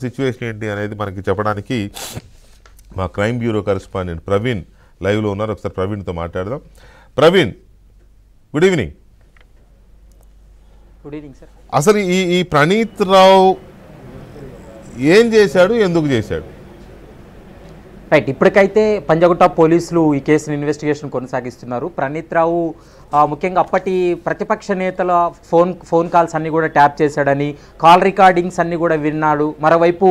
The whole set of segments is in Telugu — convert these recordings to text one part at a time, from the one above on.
సిచ్యువేషన్ ఏంటి అనేది మనకి చెప్పడానికి మా క్రైమ్ బ్యూరో కరెస్పాండెంట్ ప్రవీణ్ లైవ్లో ఉన్నారు. ఒకసారి ప్రవీణ్తో మాట్లాడదాం. Praveen, good evening. Good evening sir. అసలు ఈ ప్రణీత్ రావు ఏం చేశాడు, ఎందుకు చేశాడు? రైట్, ఇప్పటికైతే పంజాగుట్ట పోలీసులు ఈ కేసును ఇన్వెస్టిగేషన్ కొనసాగిస్తున్నారు. ప్రణీత్ రావు ముఖ్యంగా అప్పటి ప్రతిపక్ష నేతల ఫోన్ కాల్స్ అన్నీ కూడా ట్యాప్ చేశాడని, కాల్ రికార్డింగ్స్ అన్నీ కూడా విన్నాడు. మరోవైపు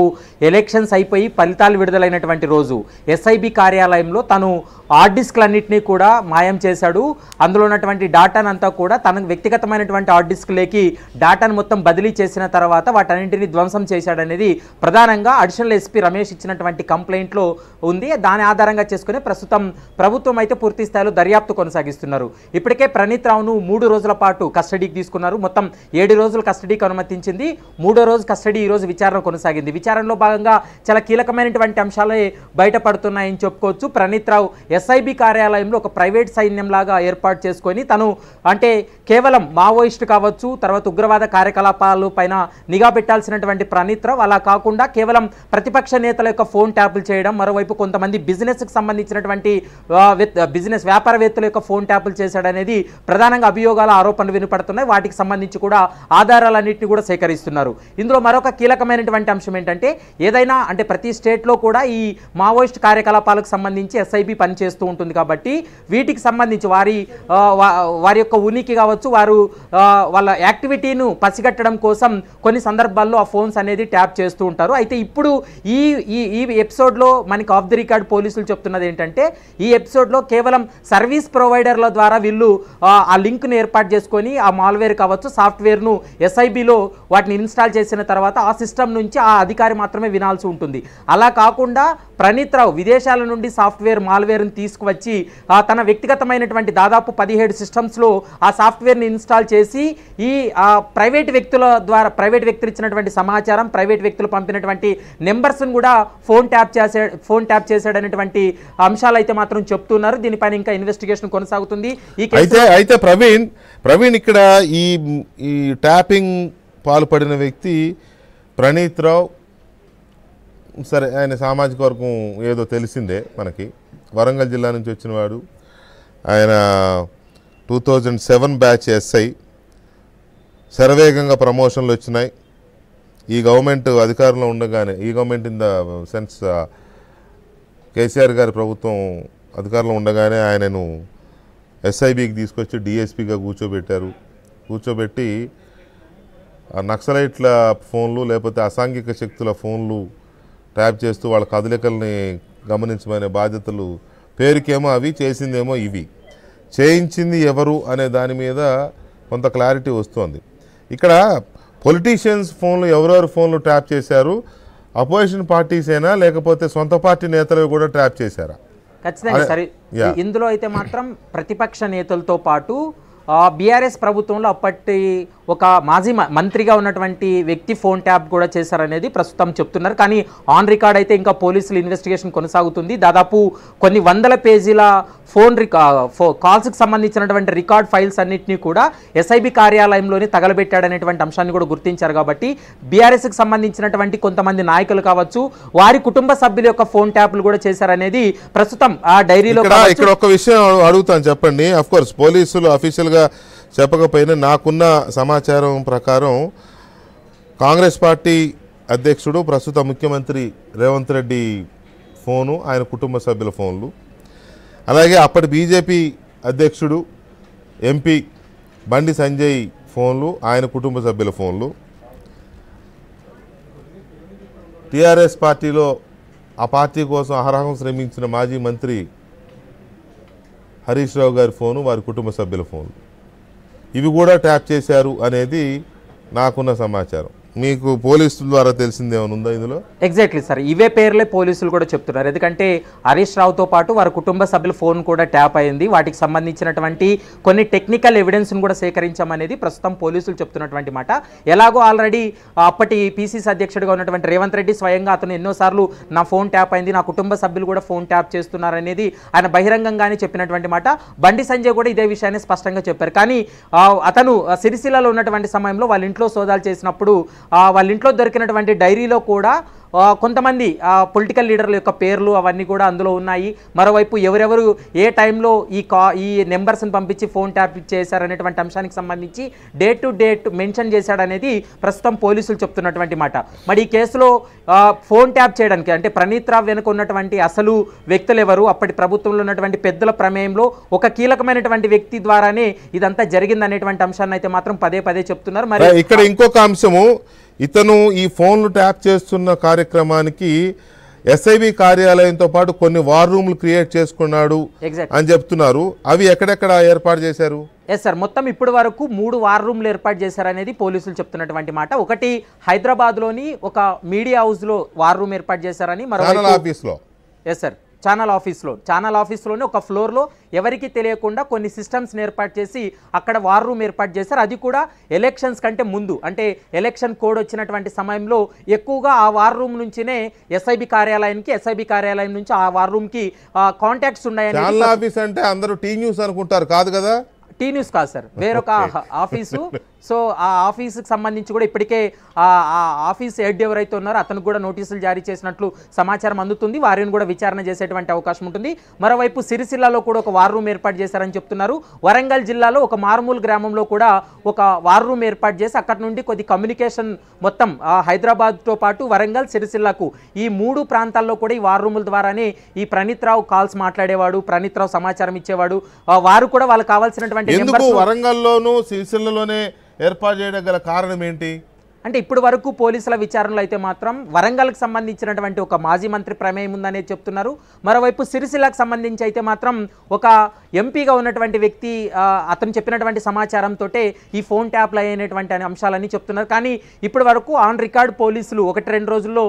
ఎలక్షన్స్ అయిపోయి ఫలితాలు విడుదలైనటువంటి రోజు ఎస్ఐబి కార్యాలయంలో తను హార్డ్ డిస్క్లన్నింటినీ కూడా మాయం చేశాడు. అందులో ఉన్నటువంటి డాటాను అంతా కూడా తన వ్యక్తిగతమైనటువంటి హార్డ్ డిస్క్లోకి డాటాను మొత్తం బదిలీ చేసిన తర్వాత వాటన్నింటినీ ధ్వంసం చేశాడనేది ప్రధానంగా అడిషనల్ ఎస్పీ రమేష్ ఇచ్చినటువంటి కంప్లైంట్లో ఉంది. దాని ఆధారంగా చేసుకుని ప్రస్తుతం ప్రభుత్వం అయితే పూర్తి స్థాయిలో దర్యాప్తు కొనసాగిస్తున్నారు. ఇప్పటికే ప్రణీత్ రావును 3 రోజుల పాటు కస్టడీకి తీసుకున్నారు. మొత్తం 7 రోజులు కస్టడీకి అనుమతించింది. 3వ రోజు కస్టడీ ఈ రోజు విచారణ కొనసాగింది. విచారణలో భాగంగా చాలా కీలకమైనటువంటి అంశాలే బయటపడుతున్నాయని చెప్పుకోవచ్చు. ప్రణీత్ రావు ఎస్ఐబి కార్యాలయంలో ఒక ప్రైవేట్ సైన్యంలాగా ఏర్పాటు చేసుకొని తను అంటే కేవలం మావోయిస్ట్ కావచ్చు, తర్వాత ఉగ్రవాద కార్యకలాపాలు పైన నిఘా పెట్టాల్సినటువంటి ప్రణీత్ రావు అలా కాకుండా కేవలం ప్రతిపక్ష నేతల యొక్క ఫోన్ ట్యాపులు చేయడం, మరోవైపు కొంతమంది బిజినెస్కి సంబంధించినటువంటి బిజినెస్ వ్యాపారవేత్తల యొక్క ఫోన్ ట్యాపులు చేశాడనేది ప్రధానంగా అభియోగాల ఆరోపణలు వినపడుతున్నాయి. వాటికి సంబంధించి కూడా ఆధారాలన్నింటినీ కూడా సేకరిస్తున్నారు. ఇందులో మరొక కీలకమైనటువంటి అంశం ఏంటంటే ఏదైనా అంటే ప్రతి స్టేట్లో కూడా ఈ మావోయిస్ట్ కార్యకలాపాలకు సంబంధించి ఎస్ఐబి పనిచేస్తూ ఉంటుంది కాబట్టి వీటికి సంబంధించి వారి యొక్క ఉనికి కావచ్చు, వారు వాళ్ళ యాక్టివిటీను పసిగట్టడం కోసం కొన్ని సందర్భాల్లో ఆ ఫోన్స్ అనేది ట్యాప్ చేస్తూ ఉంటారు. అయితే ఇప్పుడు ఈ ఎపిసోడ్లో మనకి ఆఫ్ ది రికార్డ్ పోలీసులు చెప్తున్నది ఏంటంటే ఈ ఎపిసోడ్లో కేవలం సర్వీస్ ప్రొవైడర్ల ద్వారా వీళ్ళు ఆ లింక్ను ఏర్పాటు చేసుకొని ఆ మాల్వేర్ కావచ్చు, సాఫ్ట్వేర్ను ఎస్ఐబిలో వాటిని ఇన్స్టాల్ చేసిన తర్వాత ఆ సిస్టమ్ నుంచి ఆ అధికారి మాత్రమే వినాల్సి ఉంటుంది. అలా కాకుండా ప్రణీత్ రావు విదేశాల నుండి సాఫ్ట్వేర్ మాల్వేర్ని తీసుకువచ్చి తన వ్యక్తిగతమైనటువంటి దాదాపు 17 సిస్టమ్స్లో ఆ సాఫ్ట్వేర్ని ఇన్స్టాల్ చేసి ఈ ప్రైవేట్ వ్యక్తులు ఇచ్చినటువంటి సమాచారం, ప్రైవేట్ వ్యక్తులు పంపినటువంటి నెంబర్స్ను కూడా ఫోన్ ట్యాప్ చేశాడనేటువంటి అంశాలు అయితే మాత్రం చెప్తున్నారు. దీనిపైన ఇంకా ఇన్వెస్టిగేషన్ కొనసాగుతుంది. అయితే ప్రవీణ్ ఇక్కడ ఈ ట్యాపింగ్ పాల్పడిన వ్యక్తి ప్రణీత్ రావు, సరే ఆయన సామాజిక వర్గం ఏదో తెలిసిందే మనకి, వరంగల్ జిల్లా నుంచి వచ్చినవాడు. ఆయన 2007 బ్యాచ్ ఎస్ఐ. శరవేగంగా ప్రమోషన్లు వచ్చినాయి. ఈ గవర్నమెంట్ అధికారంలో ఉండగానే, ఈ government in the sense KCR గారి ప్రభుత్వం అధికారంలో ఉండగానే ఆయనను ఎస్ఐబికి తీసుకొచ్చి డిఎస్పీగా కూర్చోబెట్టి నక్సలైట్ల ఫోన్లు లేకపోతే అసాంఘిక శక్తుల ఫోన్లు ట్యాప్ చేస్తూ వాళ్ళ కదలికల్ని గమనించమనే బాధ్యతలు, పేరుకేమో అవి, చేసిందేమో ఇవి. చేయించింది ఎవరు అనే దాని మీద కొంత క్లారిటీ వస్తుంది. ఇక్కడ పొలిటీషియన్స్ ఫోన్లు ఎవరెవరు ఫోన్లు ట్యాప్ చేశారు, అపోజిషన్ పార్టీసేనా లేకపోతే సొంత పార్టీ నేతలు కూడా ట్యాప్ చేశారా? ఖచ్చితంగా సరే. ఇందులో అయితే మాత్రం ప్రతిపక్ష నేతలతో పాటు బీఆర్ఎస్ ప్రభుత్వంలో అప్పటి ఒక మాజీ మంత్రిగా ఉన్నటువంటి వ్యక్తి ఫోన్ ట్యాప్ కూడా చేశారనేది ప్రస్తుతం చెప్తున్నారు. కానీ ఆన్ రికార్డ్ అయితే ఇంకా పోలీసులు ఇన్వెస్టిగేషన్ కొనసాగుతుంది. దాదాపు కొన్ని వందల పేజీల కాల్స్కి సంబంధించినటువంటి రికార్డ్ ఫైల్స్ అన్నింటినీ కూడా ఎస్ఐబి కార్యాలయంలోనే తగలబెట్టాడనేటువంటి అంశాన్ని కూడా గుర్తించారు. కాబట్టి బీఆర్ఎస్కి సంబంధించినటువంటి కొంతమంది నాయకులు కావచ్చు, వారి కుటుంబ సభ్యుల యొక్క ఫోన్ ట్యాప్లు కూడా చేశారనేది ప్రస్తుతం ఆ డైరీలో. ఇక్కడ ఒక విషయం అడుగుతాను, చెప్పండి. అఫ్ కోర్స్ పోలీసులు అఫీషియల్గా చెప్పకపోయినా నాకున్న సమాచారం ప్రకారం కాంగ్రెస్ పార్టీ అధ్యక్షుడు ప్రస్తుత ముఖ్యమంత్రి రేవంత్ రెడ్డి ఫోను, ఆయన కుటుంబ సభ్యుల ఫోన్లు, అలాగే అప్పటి బీజేపీ అధ్యక్షుడు ఎంపీ బండి సంజయ్ ఫోన్లు, ఆయన కుటుంబ సభ్యుల ఫోన్లు, టీఆర్ఎస్ పార్టీలో ఆ పార్టీ కోసం అహరహం శ్రమించిన మాజీ మంత్రి హరీష్ రావు గారి ఫోను, వారి కుటుంబ సభ్యుల ఫోన్లు, ఇవి కూడా ట్యాప్ చేశారు అనేది నాకున్న సమాచారం. మీకు పోలీసుల ద్వారా తెలిసిందేమైనా ఉందా ఇందులో? ఎగ్జాక్ట్లీ సార్, ఇవే పేర్లే పోలీసులు కూడా చెప్తున్నారు. ఎందుకంటే హరీష్ రావుతో పాటు వారి కుటుంబ సభ్యుల ఫోన్ కూడా ట్యాప్ అయింది. వాటికి సంబంధించినటువంటి కొన్ని టెక్నికల్ ఎవిడెన్స్ను కూడా సేకరించామనేది ప్రస్తుతం పోలీసులు చెప్తున్నటువంటి మాట. ఎలాగో ఆల్రెడీ అప్పటి పీసీసీ అధ్యక్షుడిగా ఉన్నటువంటి రేవంత్ రెడ్డి స్వయంగా అతను ఎన్నోసార్లు నా ఫోన్ ట్యాప్ అయింది, నా కుటుంబ సభ్యులు కూడా ఫోన్ ట్యాప్ చేస్తున్నారనేది ఆయన బహిరంగంగానే చెప్పినటువంటి మాట. బండి సంజయ్ కూడా ఇదే విషయాన్ని స్పష్టంగా చెప్పారు. కానీ అతను సిరిసిల్లలో ఉన్నటువంటి సమయంలో వాళ్ళ ఇంట్లో సోదాలు చేసినప్పుడు వాళ్ళ ఇంట్లో దొరికినటువంటి డైరీలో కూడా కొంతమంది పొలిటికల్ లీడర్ల యొక్క పేర్లు అవన్నీ కూడా అందులో ఉన్నాయి. మరోవైపు ఎవరెవరు ఏ టైంలో ఈ నెంబర్స్ని పంపించి ఫోన్ ట్యాప్ చేశారనేటువంటి అంశానికి సంబంధించి డేట్ టు డేట్ మెన్షన్ చేశాడనేది ప్రస్తుతం పోలీసులు చెప్తున్నటువంటి మాట. మరి ఈ కేసులో ఫోన్ ట్యాప్ చేయడానికి అంటే ప్రణీత్ రావు వెనుక ఉన్నటువంటి అసలు వ్యక్తులు ఎవరు, అప్పటి ప్రభుత్వంలో ఉన్నటువంటి పెద్దల ప్రమేయంలో ఒక కీలకమైనటువంటి వ్యక్తి ద్వారానే ఇదంతా జరిగిందనేటువంటి అంశాన్ని అయితే మాత్రం పదే పదే చెప్తున్నారు. మరి ఇక్కడ ఇంకొక అంశము, ఇతను ఈ ఫోన్లు ట్యాప్ చేస్తున్న కార్యక్రమానికి ఎస్ఐబి కార్యాలయంతో పాటు కొన్ని వార్ రూమ్లు క్రియేట్ చేసుకున్నాడు అని చెప్తున్నారు. అవి ఎక్కడెక్కడ ఏర్పాటు చేశారు? ఎస్ సార్, మొత్తం ఇప్పటి వరకు 3 వార్ రూమ్లు ఏర్పాటు చేశారనేది పోలీసులు చెప్తున్నటువంటి మాట. ఒకటి హైదరాబాద్లోని ఒక మీడియా హౌస్లో వార్ రూమ్ ఏర్పాటు చేశారని, మరో ఆఫీస్లో ఎస్ సార్ ఛానల్ ఆఫీస్లోనే ఒక ఫ్లోర్లో ఎవరికి తెలియకుండా కొన్ని సిస్టమ్స్ని ఏర్పాటు చేసి అక్కడ వార్ రూమ్ ఏర్పాటు చేశారు. అది కూడా ఎలక్షన్స్ కంటే ముందు, అంటే ఎలక్షన్ కోడ్ వచ్చినటువంటి సమయంలో ఎక్కువగా ఆ వార్ రూమ్ నుంచినే ఎస్ఐబి కార్యాలయం నుంచి ఆ వార్ రూమ్కి కాంటాక్ట్స్ ఉన్నాయని. ఛానల్ ఆఫీస్ అంటే అందరూ టీ న్యూస్ అనుకుంటారు, కాదు కదా? టీ న్యూస్ కాదు సార్, వేరొక ఆఫీసు. సో ఆ ఆఫీస్కి సంబంధించి కూడా ఇప్పటికే ఆ ఆఫీస్ హెడ్ ఎవరైతే ఉన్నారో అతను కూడా నోటీసులు జారీ చేసినట్లు సమాచారం అందుతుంది. వారిని కూడా విచారణ చేసేటువంటి అవకాశం ఉంటుంది. మరోవైపు సిరిసిల్లాలో కూడా ఒక వార్ రూమ్ ఏర్పాటు చేశారని చెప్తున్నారు. వరంగల్ జిల్లాలో ఒక మారుమూల గ్రామంలో కూడా ఒక వార్ రూమ్ ఏర్పాటు చేసి అక్కడ నుండి కొద్ది కమ్యూనికేషన్ మొత్తం హైదరాబాద్తో పాటు వరంగల్, సిరిసిల్లాకు ఈ 3 ప్రాంతాల్లో కూడా ఈ వార్ రూముల ద్వారానే ఈ ప్రణీత్ రావు కాల్స్ మాట్లాడేవాడు, ప్రణీత్ రావు సమాచారం ఇచ్చేవాడు. వారు కూడా వాళ్ళకి కావాల్సినటువంటి వరంగల్లోనూ సిరిసిల్లలోనే ఏర్పాటు చేయడం గల కారణం ఏంటి అంటే ఇప్పటి వరకు పోలీసుల విచారణలో అయితే మాత్రం వరంగల్కి సంబంధించినటువంటి ఒక మాజీ మంత్రి ప్రమేయం ఉందనేది చెప్తున్నారు. మరోవైపు సిరిసిల్లకు సంబంధించి అయితే మాత్రం ఒక ఎంపీగా ఉన్నటువంటి వ్యక్తి అతను చెప్పినటువంటి సమాచారంతో ఈ ఫోన్ ట్యాప్లు అయినటువంటి అంశాలన్నీ చెప్తున్నారు. కానీ ఇప్పటి వరకు ఆన్ రికార్డ్ పోలీసులు 1-2 రోజుల్లో